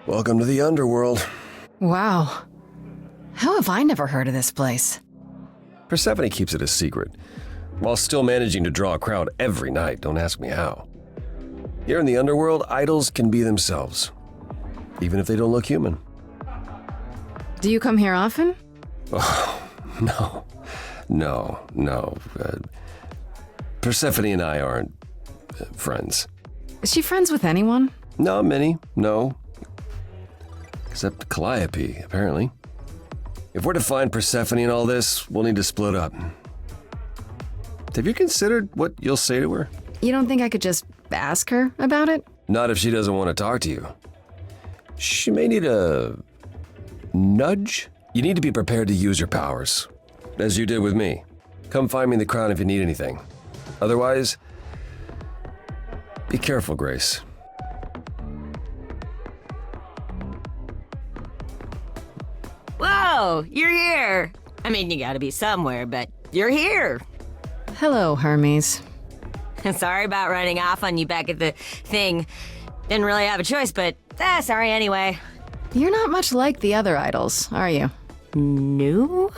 Welcome to the underworld. Wow. How have I never heard of this place? Persephone keeps it a secret, while still managing to draw a crowd every night. Don't ask me how. Here in the underworld, idols can be themselves, even if they don't look human. Do you come here often? Oh, no. Persephone and I aren't friends. Is she friends with anyone? Not many, no. Except Calliope, apparently. If we're to find Persephone in all this, we'll need to split up. Have you considered what you'll say to her? You don't think I could just ask her about it? Not if she doesn't want to talk to you. She may need a nudge. You need to be prepared to use your powers, as you did with me. Come find me in the crown if you need anything. Otherwise, be careful, Grace. Whoa, you're here. I mean, you gotta be somewhere, but you're here. Hello, Hermes. Sorry about running off on you back at the thing. Didn't really have a choice, but sorry anyway. You're not much like the other idols, are you? No?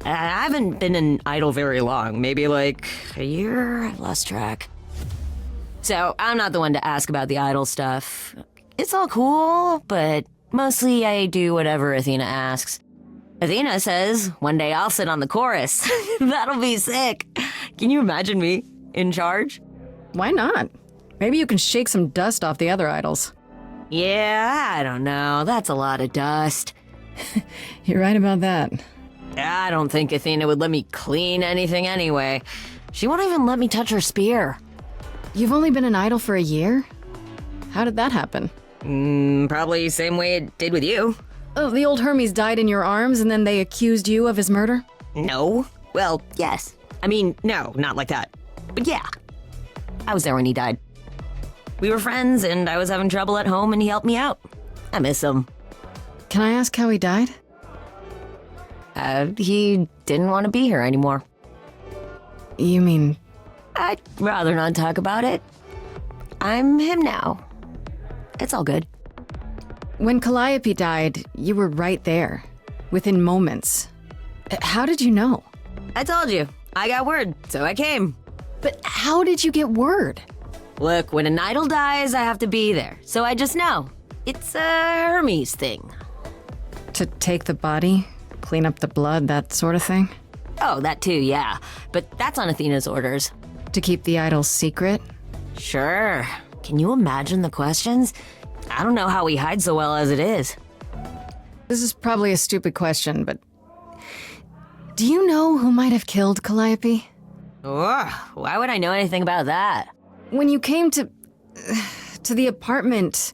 I haven't been an idol very long. Maybe like a year? I've lost track. So, I'm not the one to ask about the idol stuff. It's all cool, but mostly I do whatever Athena asks. Athena says one day I'll sit on the chorus. That'll be sick. Can you imagine me in charge? Why not? Maybe you can shake some dust off the other idols. Yeah, I don't know. That's a lot of dust. You're right about that. I don't think Athena would let me clean anything anyway. She won't even let me touch her spear. You've only been an idol for a year? How did that happen? Probably same way it did with you. Oh, the old Hermes died in your arms and then they accused you of his murder? No. Well, yes. I mean, no, not like that. But yeah. I was there when he died. We were friends and I was having trouble at home and he helped me out. I miss him. Can I ask how he died? He didn't want to be here anymore. You mean... I'd rather not talk about it. I'm him now. It's all good. When Calliope died, you were right there, within moments. How did you know? I told you. I got word, so I came. But how did you get word? Look, when an idol dies, I have to be there. So I just know. It's a Hermes thing. To take the body, clean up the blood, that sort of thing? Oh, that too, yeah. But that's on Athena's orders. To keep the idols secret? Sure. Can you imagine the questions? I don't know how we hide so well as it is. This is probably a stupid question, but... Do you know who might have killed Calliope? Ugh, why would I know anything about that? When you came to the apartment,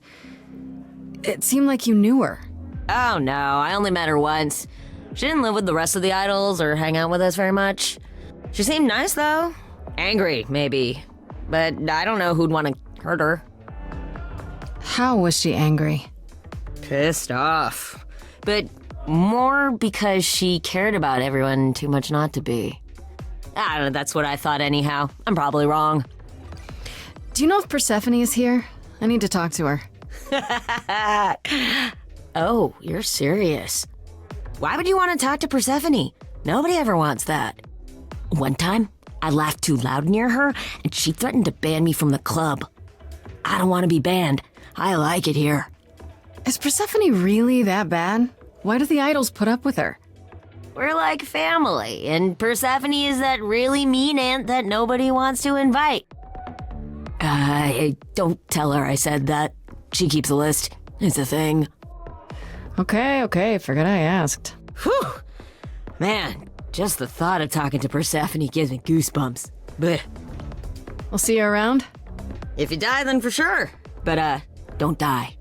it seemed like you knew her. Oh no, I only met her once. She didn't live with the rest of the idols or hang out with us very much. She seemed nice though. Angry, maybe. But I don't know who'd want to hurt her. How was she angry? Pissed off. But more because she cared about everyone too much not to be. I don't know, that's what I thought anyhow. I'm probably wrong. Do you know if Persephone is here? I need to talk to her. Oh, you're serious. Why would you want to talk to Persephone? Nobody ever wants that. One time, I laughed too loud near her, and she threatened to ban me from the club. I don't want to be banned. I like it here. Is Persephone really that bad? Why do the idols put up with her? We're like family, and Persephone is that really mean aunt that nobody wants to invite. Don't tell her I said that. She keeps a list. It's a thing. Okay, forget I asked. Whew! Man, just the thought of talking to Persephone gives me goosebumps. Blech. I'll see you around. If you die, then for sure. But, don't die.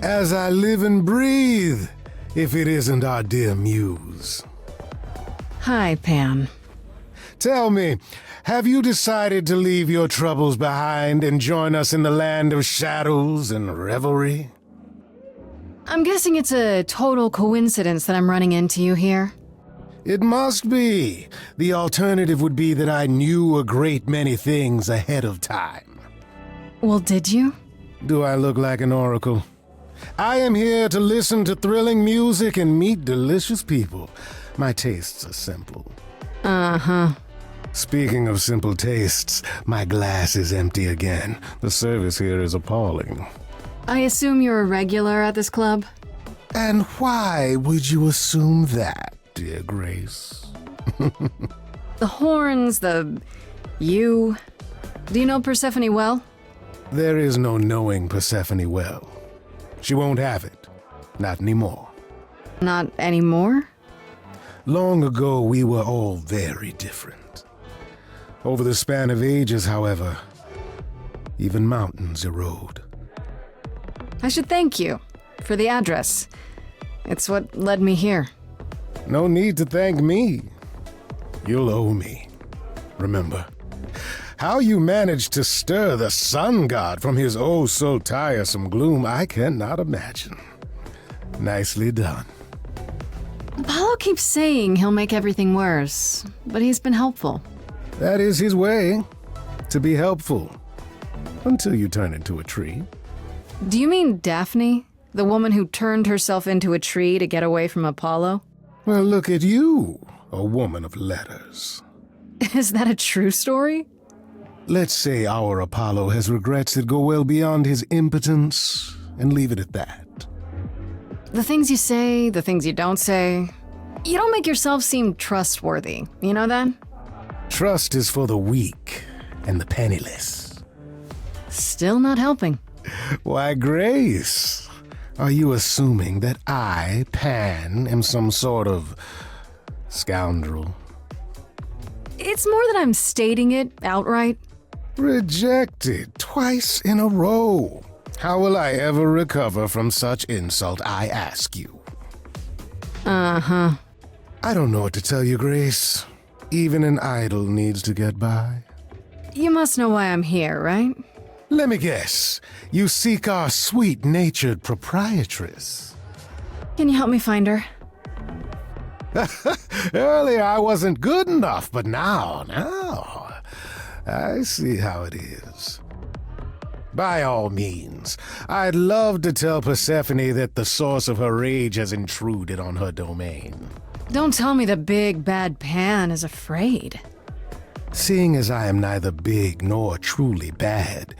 As I live and breathe, if it isn't our dear muse. Hi, Pan. Tell me, have you decided to leave your troubles behind and join us in the land of shadows and revelry? I'm guessing it's a total coincidence that I'm running into you here. It must be. The alternative would be that I knew a great many things ahead of time. Well, did you? Do I look like an oracle? I am here to listen to thrilling music and meet delicious people. My tastes are simple. Uh-huh. Speaking of simple tastes, my glass is empty again. The service here is appalling. I assume you're a regular at this club? And why would you assume that, dear Grace? The horns, you. Do you know Persephone well? There is no knowing Persephone well. She won't have it. Not anymore. Not anymore? Long ago, we were all very different. Over the span of ages, however, even mountains erode. I should thank you for the address. It's what led me here. No need to thank me. You'll owe me. Remember, how you managed to stir the sun god from his oh so tiresome gloom, I cannot imagine. Nicely done. Apollo keeps saying he'll make everything worse, but he's been helpful. That is his way, to be helpful. Until you turn into a tree. Do you mean Daphne? The woman who turned herself into a tree to get away from Apollo? Well, look at you, a woman of letters. Is that a true story? Let's say our Apollo has regrets that go well beyond his impotence, and leave it at that. The things you say, the things you don't say. You don't make yourself seem trustworthy, you know that? Trust is for the weak and the penniless. Still not helping. Why, Grace, are you assuming that I, Pan, am some sort of scoundrel? It's more that I'm stating it outright. Rejected twice in a row. How will I ever recover from such insult, I ask you? Uh-huh. I don't know what to tell you, Grace. Even an idol needs to get by. You must know why I'm here, right? Let me guess. You seek our sweet-natured proprietress. Can you help me find her? Earlier I wasn't good enough, but now, I see how it is. By all means, I'd love to tell Persephone that the source of her rage has intruded on her domain. Don't tell me the big bad Pan is afraid. Seeing as I am neither big nor truly bad,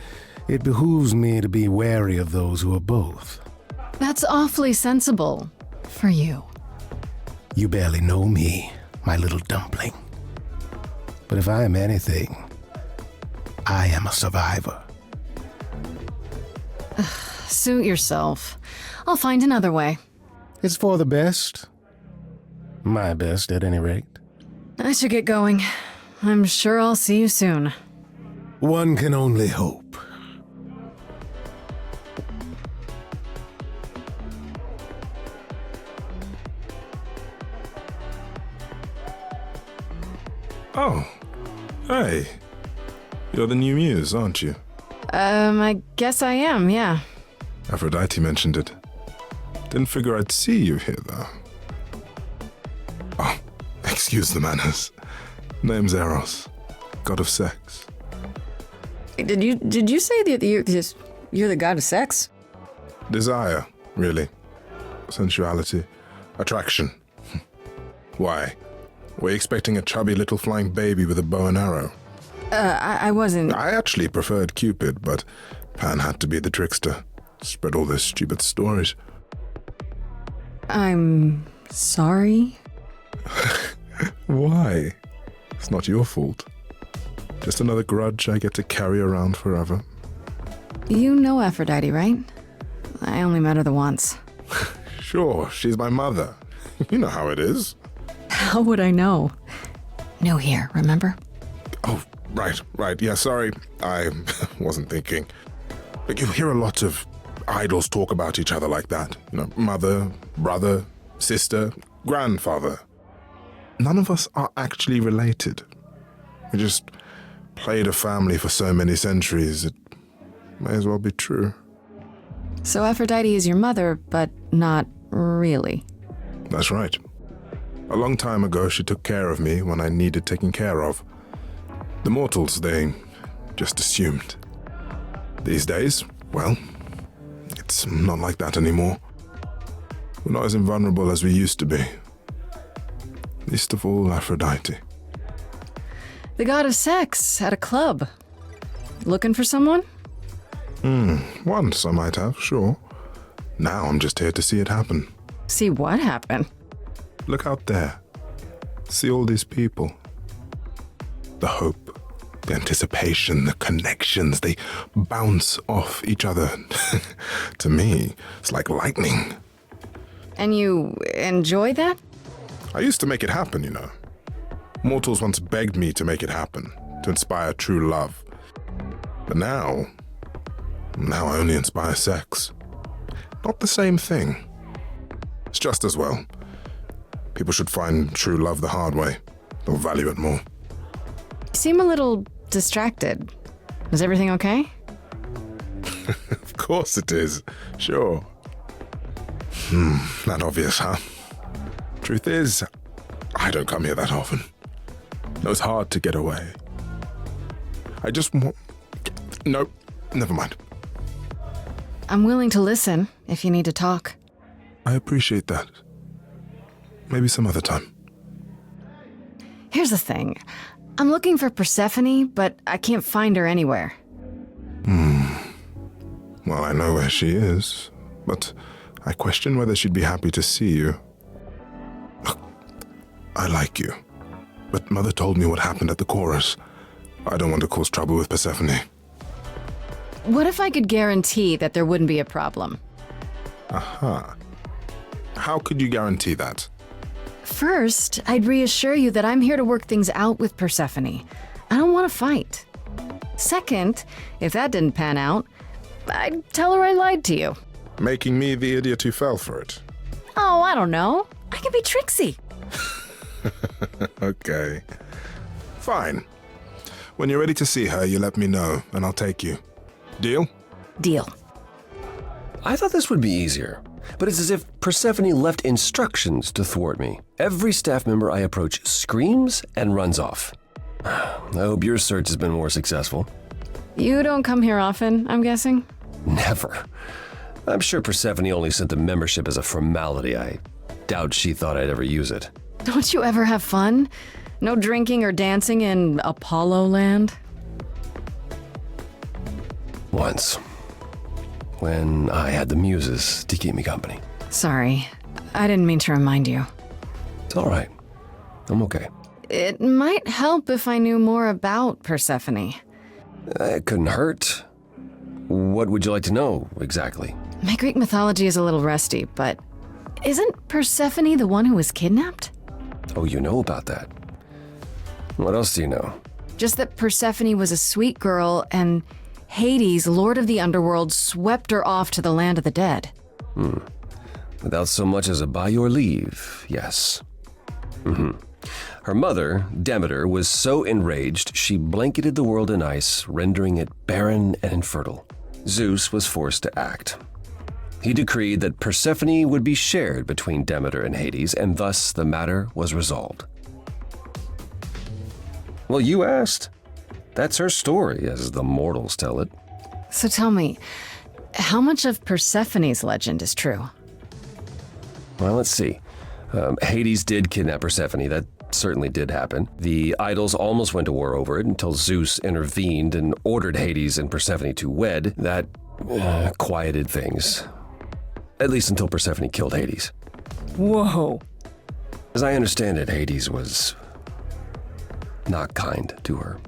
it behooves me to be wary of those who are both. That's awfully sensible. For you. You barely know me, my little dumpling. But if I am anything, I am a survivor. Suit yourself. I'll find another way. It's for the best. My best, at any rate. I should get going. I'm sure I'll see you soon. One can only hope. Oh, hey. You're the new muse, aren't you? I guess I am, yeah. Aphrodite mentioned it. Didn't figure I'd see you here, though. Oh, excuse the manners. Name's Eros, god of sex. Did you say that you're the god of sex? Desire, really. Sensuality. Attraction. Why? Were you expecting a chubby little flying baby with a bow and arrow? I wasn't. I actually preferred Cupid, but Pan had to be the trickster. Spread all those stupid stories. I'm sorry. Why? It's not your fault. Just another grudge I get to carry around forever. You know Aphrodite, right? I only met her the once. Sure, she's my mother. You know how it is. How would I know? New here, remember? Oh, right. Yeah, sorry. I wasn't thinking. But you hear a lot of idols talk about each other like that. You know, mother, brother, sister, grandfather. None of us are actually related. We just played a family for so many centuries, it may as well be true. So Aphrodite is your mother, but not really. That's right. A long time ago, she took care of me when I needed taking care of. The mortals, they just assumed. These days, well, it's not like that anymore. We're not as invulnerable as we used to be. Least of all, Aphrodite. The god of sex at a club. Looking for someone? Once I might have, sure. Now I'm just here to see it happen. See what happened? Look out there. See all these people. The hope, the anticipation, the connections, they bounce off each other. To me, it's like lightning. And you enjoy that? I used to make it happen, you know. Mortals once begged me to make it happen, to inspire true love. But now I only inspire sex. Not the same thing. It's just as well. People should find true love the hard way. They'll value it more. You seem a little distracted. Is everything okay? Of course it is. Sure. Not obvious, huh? Truth is, I don't come here that often. No, it's hard to get away. I just want... No, never mind. I'm willing to listen if you need to talk. I appreciate that. Maybe some other time. Here's the thing. I'm looking for Persephone, but I can't find her anywhere. Well, I know where she is, but I question whether she'd be happy to see you. Look, I like you, but Mother told me what happened at the chorus. I don't want to cause trouble with Persephone. What if I could guarantee that there wouldn't be a problem? Aha. How could you guarantee that? First, I'd reassure you that I'm here to work things out with Persephone. I don't want to fight. Second, if that didn't pan out, I'd tell her I lied to you. Making me the idiot who fell for it. Oh, I don't know. I can be tricksy. Okay. Fine. When you're ready to see her, you let me know, and I'll take you. Deal? Deal. I thought this would be easier, but it's as if Persephone left instructions to thwart me. Every staff member I approach screams and runs off. I hope your search has been more successful. You don't come here often, I'm guessing? Never. I'm sure Persephone only sent the membership as a formality. I doubt she thought I'd ever use it. Don't you ever have fun? No drinking or dancing in Apollo land? Once. When I had the muses to keep me company. Sorry, I didn't mean to remind you. It's all right. I'm okay. It might help if I knew more about Persephone. It couldn't hurt. What would you like to know, exactly? My Greek mythology is a little rusty, but isn't Persephone the one who was kidnapped? Oh, you know about that. What else do you know? Just that Persephone was a sweet girl and Hades, lord of the underworld, swept her off to the land of the dead. Without so much as a by your leave, yes. Her mother, Demeter, was so enraged she blanketed the world in ice, rendering it barren and infertile. Zeus was forced to act. He decreed that Persephone would be shared between Demeter and Hades, and thus the matter was resolved. Well, you asked. That's her story, as the mortals tell it. So tell me, how much of Persephone's legend is true? Well, let's see. Hades did kidnap Persephone. That certainly did happen. The idols almost went to war over it until Zeus intervened and ordered Hades and Persephone to wed. That quieted things. At least until Persephone killed Hades. Whoa. As I understand it, Hades was not kind to her.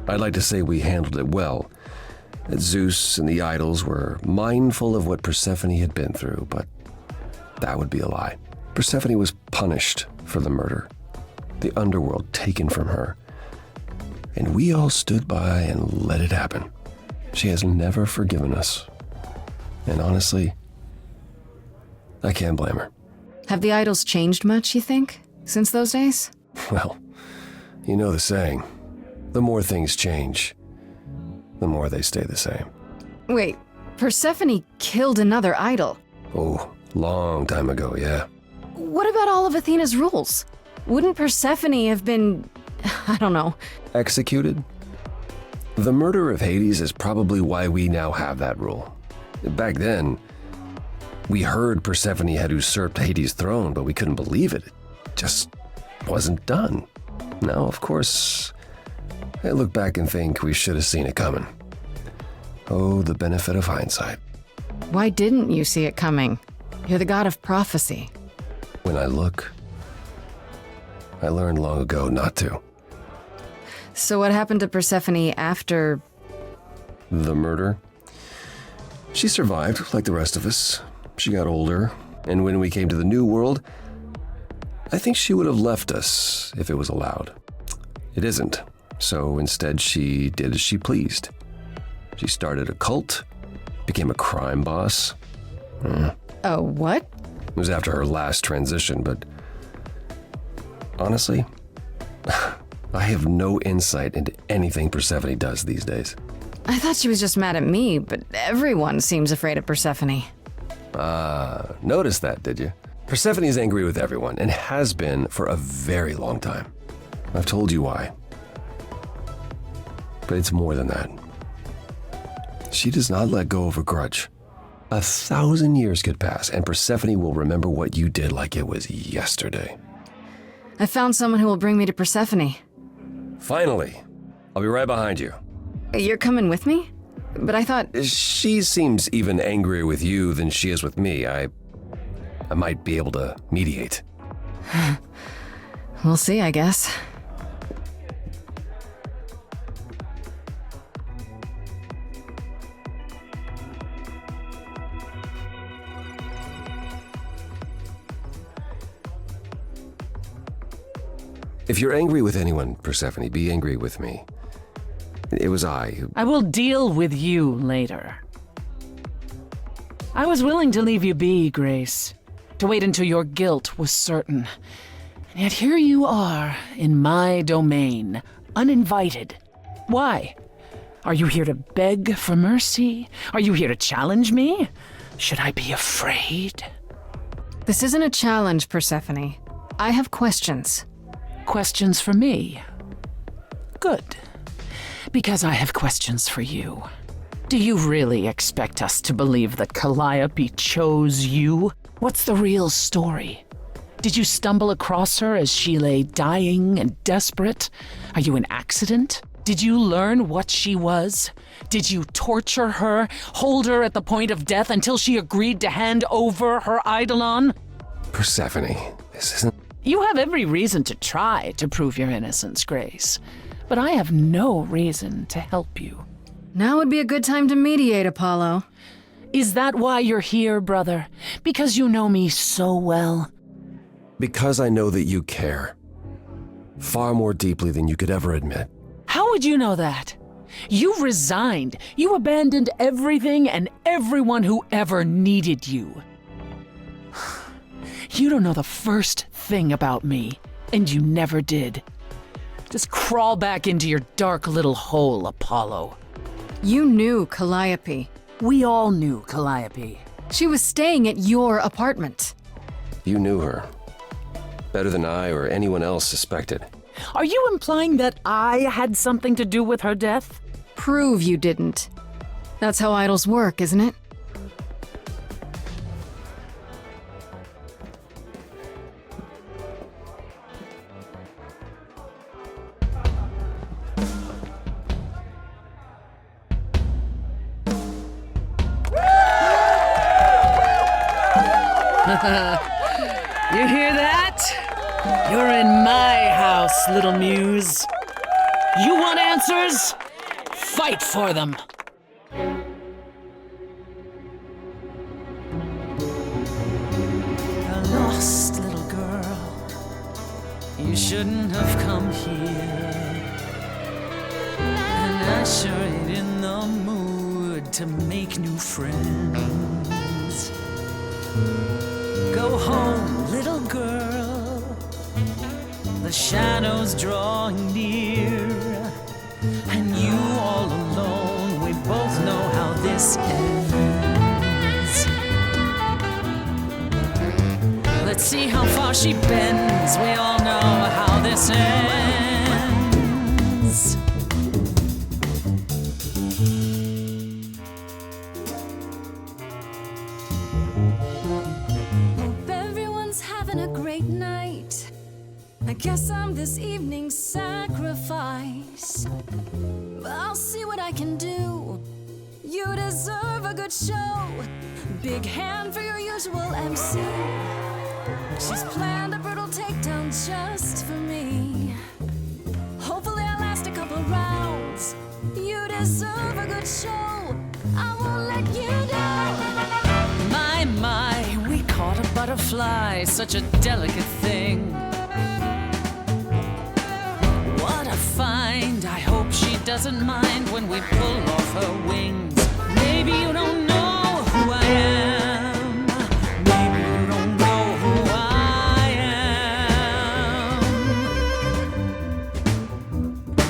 I'd like to say we handled it well, that Zeus and the idols were mindful of what Persephone had been through, but that would be a lie. Persephone was punished for the murder, the underworld taken from her, and we all stood by and let it happen. She has never forgiven us, and honestly, I can't blame her. Have the idols changed much, you think, since those days? Well, you know the saying, the more things change, the more they stay the same. Wait, Persephone killed another idol. Oh, long time ago, yeah. what about all of Athena's rules? Wouldn't Persephone have been, I don't know, Executed? The murder of Hades is probably why we now have that rule. Back then, we heard Persephone had usurped Hades' throne, but we couldn't believe it. It just wasn't done. Now, of course, I look back and think we should have seen it coming. Oh, the benefit of hindsight. why didn't you see it coming? You're the god of prophecy. When I look, I learned long ago not to. So what happened to Persephone after... The murder? She survived, like the rest of us. She got older, and when we came to the new world, I think she would have left us if it was allowed. It isn't, so instead she did as she pleased. She started a cult, became a crime boss. Oh, what? It was after her last transition, but honestly, I have no insight into anything Persephone does these days. I thought she was just mad at me, but everyone seems afraid of Persephone. Noticed that, did you? Persephone is angry with everyone and has been for a very long time. I've told you why. But it's more than that. She does not let go of a grudge. 1,000 years could pass, and Persephone will remember what you did like it was yesterday. I found someone who will bring me to Persephone. Finally, I'll be right behind you. You're coming with me? But I thought... She seems even angrier with you than she is with me. I might be able to mediate. We'll see, I guess. If you're angry with anyone, Persephone, be angry with me. It was I who... I will deal with you later. I was willing to leave you be, Grace, to wait until your guilt was certain. And yet here you are, in my domain, uninvited. Why? Are you here to beg for mercy? Are you here to challenge me? Should I be afraid? This isn't a challenge, Persephone. I have questions. Questions for me? Good. Because I have questions for you. Do you really expect us to believe that Calliope chose you? What's the real story? Did you stumble across her as she lay dying and desperate? Are you an accident? Did you learn what she was? Did you torture her, hold her at the point of death until she agreed to hand over her Eidolon? Persephone, this isn't... You have every reason to try to prove your innocence, Grace. But I have no reason to help you. Now would be a good time to mediate, Apollo. Is that why you're here, brother? Because you know me so well? Because I know that you care. Far more deeply than you could ever admit. How would you know that? You resigned. You abandoned everything and everyone who ever needed you. You don't know the first thing about me, and you never did. Just crawl back into your dark little hole, Apollo. You knew Calliope. We all knew Calliope. She was staying at your apartment. You knew her. Better than I or anyone else suspected. Are you implying that I had something to do with her death? Prove you didn't. That's how idols work, isn't it? You hear that? You're in my house, little muse. You want answers? Fight for them. A lost little girl. You shouldn't have come here. And I sure ain't in the mood to make new friends. Go home, little girl. The shadows drawing near, and you all alone. We both know how this ends. Let's see how she bends, we all know how this ends. Hope everyone's having a great night. I guess I'm this evening's sacrifice. But I'll see what I can do. You deserve a good show. Big hand for your usual MC. She's planned a brutal takedown just for me. Hopefully I'll last a couple rounds. You deserve a good show. I won't let you down. My, we caught a butterfly, such a delicate thing. What a find, I hope she doesn't mind when we pull off her wings. Maybe you don't know who I am. Maybe you don't know who I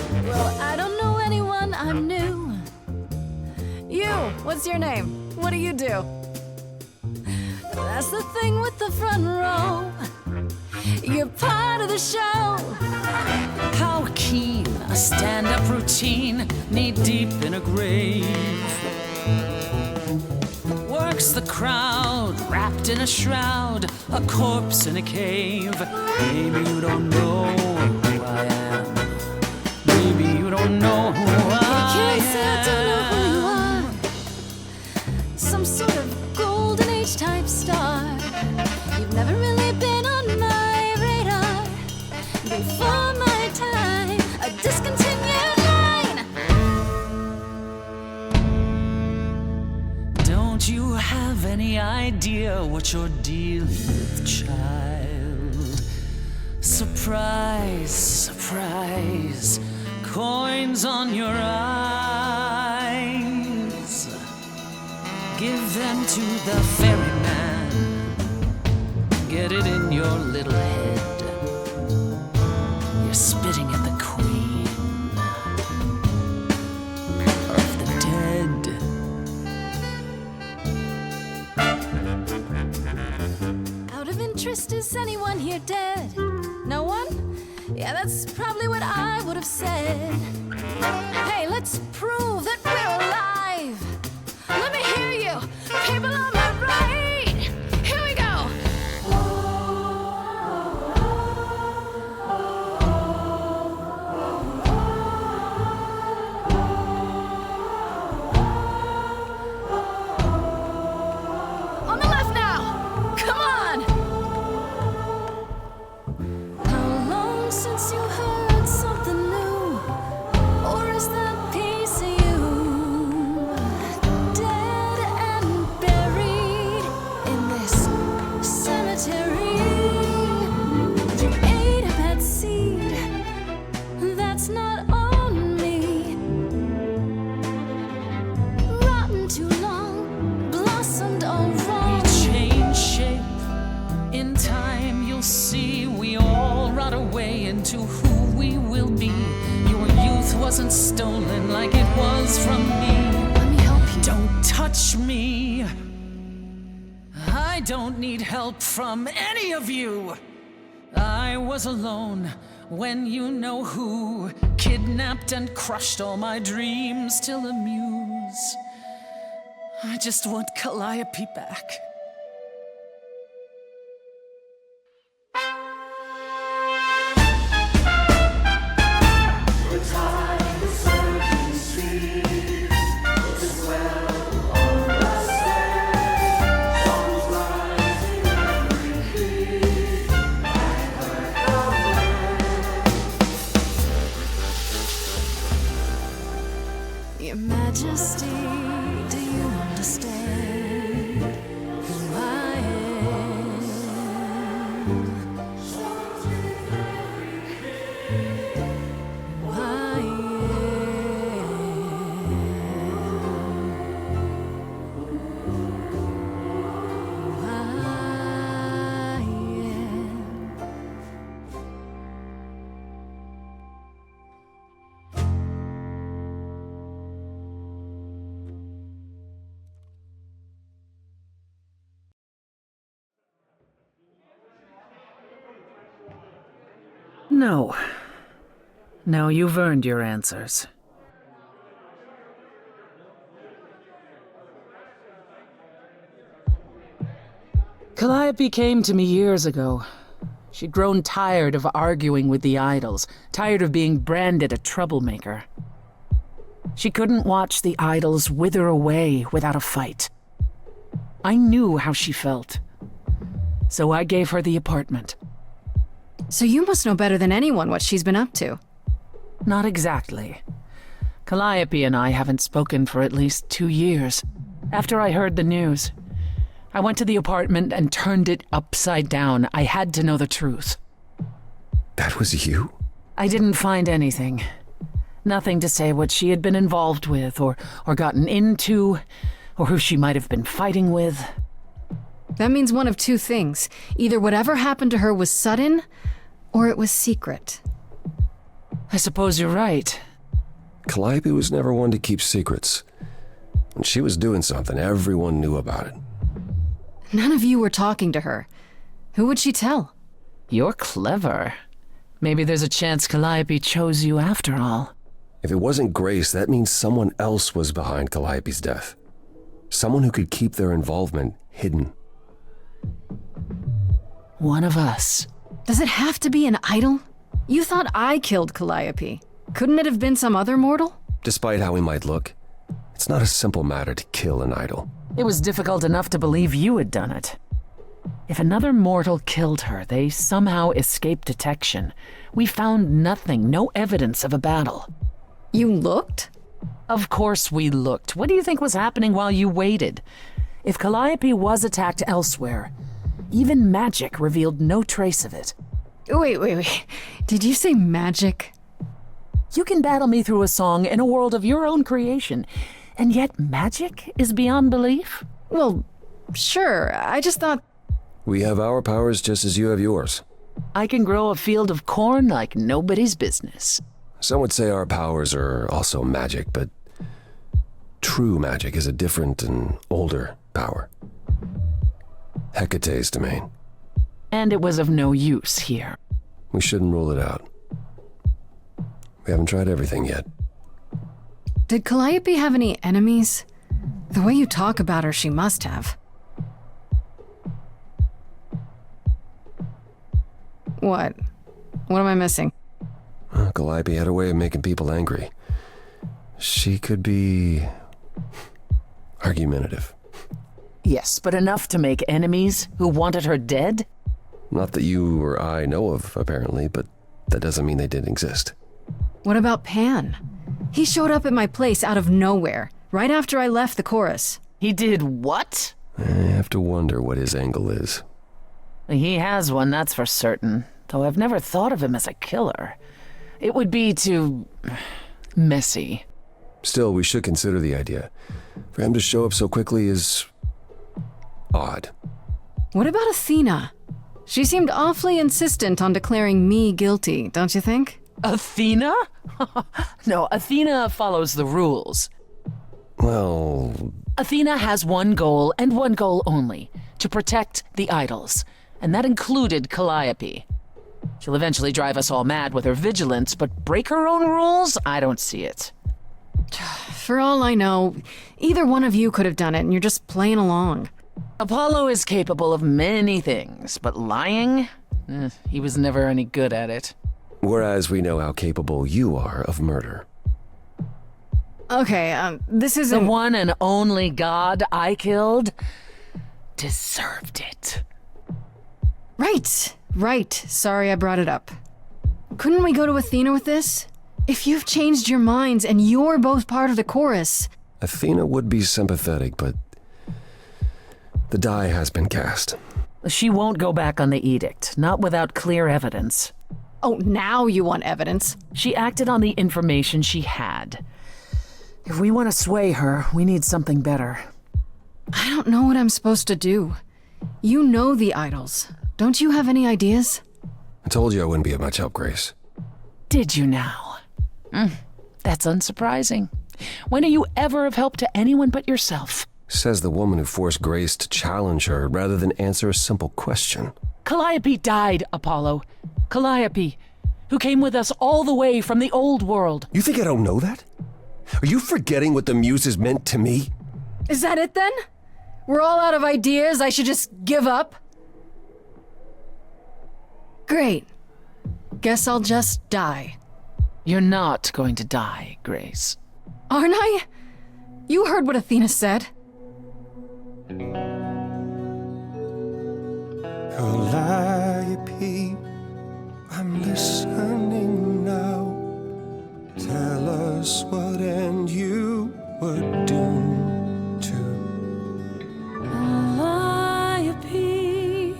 am. Well, I don't know anyone, I'm new. You, what's your name? What do you do? That's the thing with the front row. You're part of the show. How keen, a stand-up routine, knee-deep in a grave. Works the crowd, wrapped in a shroud, a corpse in a cave. Maybe you don't know who I am. Maybe you don't know who I Can't say I don't know who you am. are. Some sort of golden age type star. You've never really been on my radar. Before my time, a discontinued line. Don't you have any idea what you're dealing with, child? Surprise, surprise, coins on your eyes. Give them to the ferryman. Get it in your little head. You're spitting at the queen of the dead. Out of interest, is anyone here dead? No one? Yeah, that's probably what I would have said. Hey, let's prove that we're alive. Let me hear you, people on my right. Here we go. On the left now. Come on. How long since you heard something new? Or is that piece of you dead and buried in this cemetery? You ate a bad seed. That's not on me. Rotten too long, blossomed all wrong. We change shape. In time, you'll see we all rot away into who we will be. Your youth wasn't stolen like it was from me. Let me help you. Don't touch me. I don't need help from any of you. I was alone when you know who kidnapped and crushed all my dreams till a muse. I just want Calliope back. Your Majesty, do you understand who I am? Who I am? Who I am? No. No, you've earned your answers. Calliope came to me years ago. She'd grown tired of arguing with the idols, tired of being branded a troublemaker. She couldn't watch the idols wither away without a fight. I knew how she felt. So I gave her the apartment. So you must know better than anyone what she's been up to. Not exactly. Calliope and I haven't spoken for at least 2 years. After I heard the news, I went to the apartment and turned it upside down. I had to know the truth. That was you? I didn't find anything. Nothing to say what she had been involved with, or gotten into, or who she might have been fighting with. That means one of two things. Either whatever happened to her was sudden, or it was secret. I suppose you're right. Calliope was never one to keep secrets. When she was doing something, everyone knew about it. None of you were talking to her. Who would she tell? You're clever. Maybe there's a chance Calliope chose you after all. If it wasn't Grace, that means someone else was behind Calliope's death. Someone who could keep their involvement hidden. One of us. Does it have to be an idol? You thought I killed Calliope. Couldn't it have been some other mortal? Despite how he might look, it's not a simple matter to kill an idol. It was difficult enough to believe you had done it. If another mortal killed her, they somehow escaped detection. We found nothing, no evidence of a battle. You looked? Of course we looked. What do you think was happening while you waited? If Calliope was attacked elsewhere, even magic revealed no trace of it. Wait. Did you say magic? You can battle me through a song in a world of your own creation, and yet magic is beyond belief? Well, sure. I just thought... We have our powers just as you have yours. I can grow a field of corn like nobody's business. Some would say our powers are also magic, but true magic is a different and older power. Hecate's domain. And it was of no use here. We shouldn't rule it out. We haven't tried everything yet. Did Calliope have any enemies? The way you talk about her, she must have. What? What am I missing? Calliope had a way of making people angry. She could be argumentative. Yes, but enough to make enemies who wanted her dead? Not that you or I know of, apparently, but that doesn't mean they didn't exist. What about Pan? He showed up at my place out of nowhere, right after I left the chorus. He did what? I have to wonder what his angle is. He has one, that's for certain, though I've never thought of him as a killer. It would be too... messy. Still, we should consider the idea. For him to show up so quickly is... odd. What about Athena? She seemed awfully insistent on declaring me guilty, don't you think? Athena? No, Athena follows the rules. Well... Athena has one goal, and one goal only. To protect the idols. And that included Calliope. She'll eventually drive us all mad with her vigilance, but break her own rules? I don't see it. For all I know, either one of you could have done it and you're just playing along. Apollo is capable of many things, but lying? He was never any good at it. Whereas we know how capable you are of murder. Okay, this The isn't... one and only god I killed deserved it. Right. Sorry I brought it up. Couldn't we go to Athena with this? If you've changed your minds and you're both part of the chorus... Athena would be sympathetic, but the die has been cast. She won't go back on the edict, not without clear evidence. Oh, now you want evidence. She acted on the information she had. If we want to sway her, we need something better. I don't know what I'm supposed to do. You know the idols. Don't you have any ideas? I told you I wouldn't be of much help, Grace. Did you now? That's unsurprising. When are you ever of help to anyone but yourself? Says the woman who forced Grace to challenge her rather than answer a simple question. Calliope died, Apollo. Calliope. who came with us all the way from the old world. You think I don't know that? Are you forgetting what the Muses meant to me? Is that it then? We're all out of ideas, I should just give up? Great. Guess I'll just die. You're not going to die, Grace. Aren't I? You heard what Athena said. Calliope, I'm listening now. Tell us what end you were doomed to. Calliope,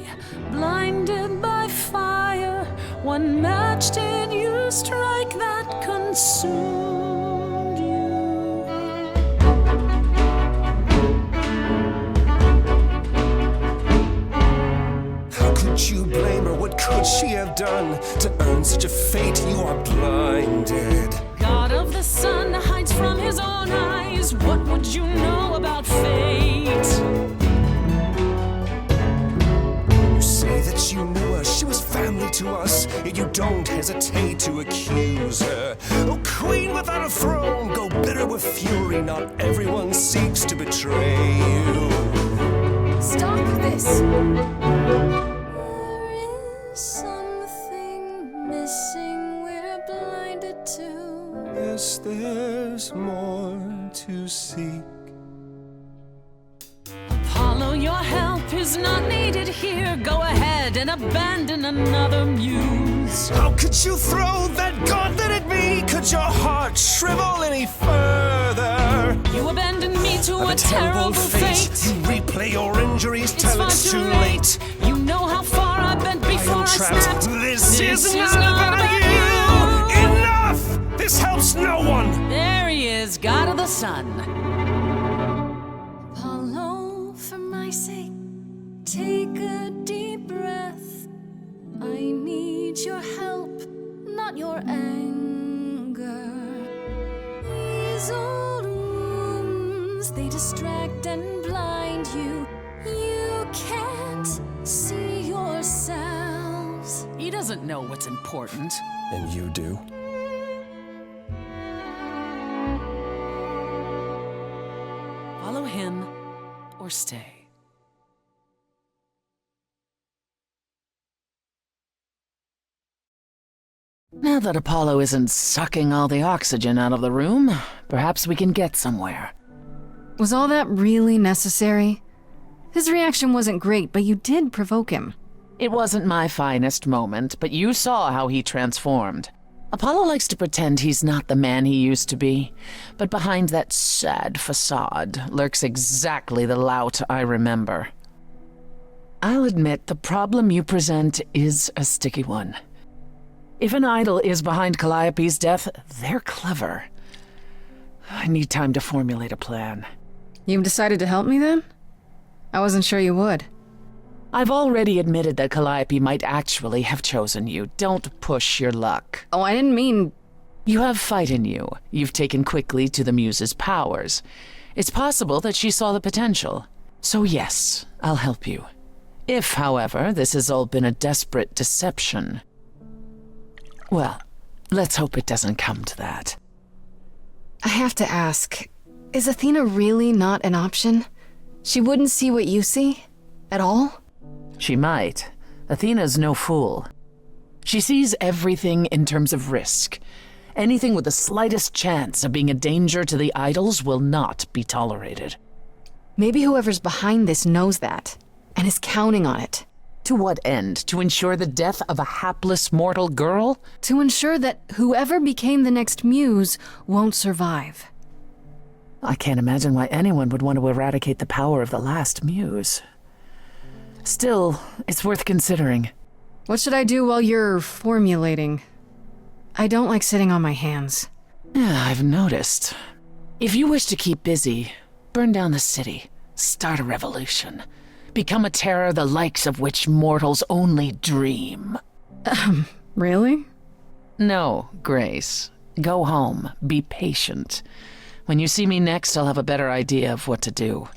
blinded by fire, one match did you strike that consumed you. How could you blame her? What could she have done to earn such a fate? You are blinded. God of the sun hides from his own eyes. What would you know about fate? You say that you knew her, she was family to us, yet you don't hesitate to accuse her. Oh, queen without a throne, go bitter with fury. Not everyone seeks to betray you. Stop this! There is something missing we're blinded to. Yes, there's more to seek. Apollo, your help is not needed here. Go ahead and abandon another muse. How could you throw that gauntlet at me? Could your heart shrivel any further? You abandoned me to a terrible fate. You replay your injuries It's till far it's too too late. late. You know how far I bent before I snapped. This is is not not about about you. you. Enough! This helps no one. There he is, God of the sun. Apollo, for my sake, take a deep breath. I need your help, not your anger. These old wounds, they distract and blind you. You can't see yourselves. He doesn't know what's important. And you do? Follow him or stay. Now that Apollo isn't sucking all the oxygen out of the room, perhaps we can get somewhere. Was all that really necessary? His reaction wasn't great, but you did provoke him. It wasn't my finest moment, but you saw how he transformed. Apollo likes to pretend he's not the man he used to be, but behind that sad facade lurks exactly the lout I remember. I'll admit the problem you present is a sticky one. If an idol is behind Calliope's death, they're clever. I need time to formulate a plan. You've decided to help me then? I wasn't sure you would. I've already admitted that Calliope might actually have chosen you. Don't push your luck. Oh, I didn't mean... You have fight in you. You've taken quickly to the Muse's powers. It's possible that she saw the potential. So yes, I'll help you. If, however, this has all been a desperate deception... Well, let's hope it doesn't come to that. I have to ask, is Athena really not an option? She wouldn't see what you see? At all? She might. Athena's no fool. She sees everything in terms of risk. Anything with the slightest chance of being a danger to the idols will not be tolerated. Maybe whoever's behind this knows that, and is counting on it. To what end? To ensure the death of a hapless mortal girl? To ensure that whoever became the next muse won't survive. I can't imagine why anyone would want to eradicate the power of the last muse. Still, it's worth considering. What should I do while you're formulating? I don't like sitting on my hands. Yeah, I've noticed. If you wish to keep busy, burn down the city, start a revolution, become a terror the likes of which mortals only dream. Really? No, Grace. Go home. Be patient. When you see me next, I'll have a better idea of what to do.